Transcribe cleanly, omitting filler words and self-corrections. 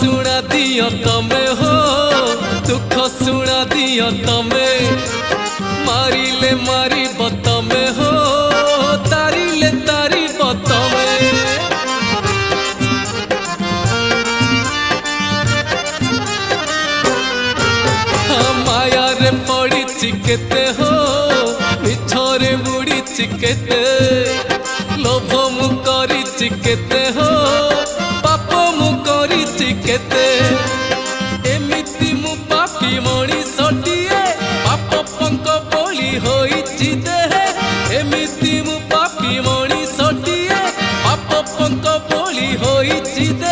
सुना दियो तमे हो, दुख सुना दियो तमे, मारिले मारी बतमे हो, तारिले तारी बतमे। माया रे पड़ी चिकेते हो, मिछरे बुड़ी चिकेते, लोभ मु करी चिकेते हो, पाप मु करी चिकेते। एमिति मु पापी मणिषटिए, पाप पंक बोली होइछि देहे। एमिति मु पापी मणिषटिए, पाप पंक बोली होइछि देहे।